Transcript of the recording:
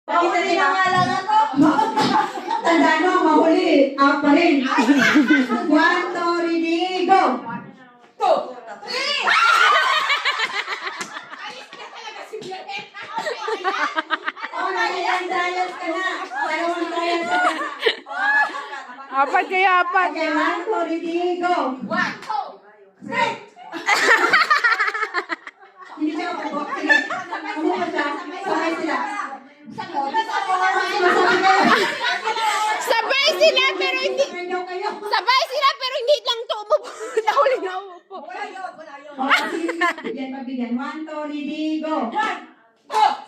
Mahuli na nga lang ako. Tandaan mo, mahuli. Out pa rin. 1, 2, ready, go! 2, 3! Alis ka talaga si Violeta. Oh, nag-ilang trials ka na. Dalawang trials ka na. Apat kayo, apat. Okay, 1, 2, ready, go! 1, 2, 3! Hindi siya ako. Sige. Kumuha siya. Sabay sila. Sabay sila, pero hindi. Sabay daw kayo. Sabay sila, pero hindi lang to umupo. Nahuli na umupo. Wala yun, wala yun. Oh, sige. Bigyan, pagbigyan. 1, 2, ready, go! 1, 2,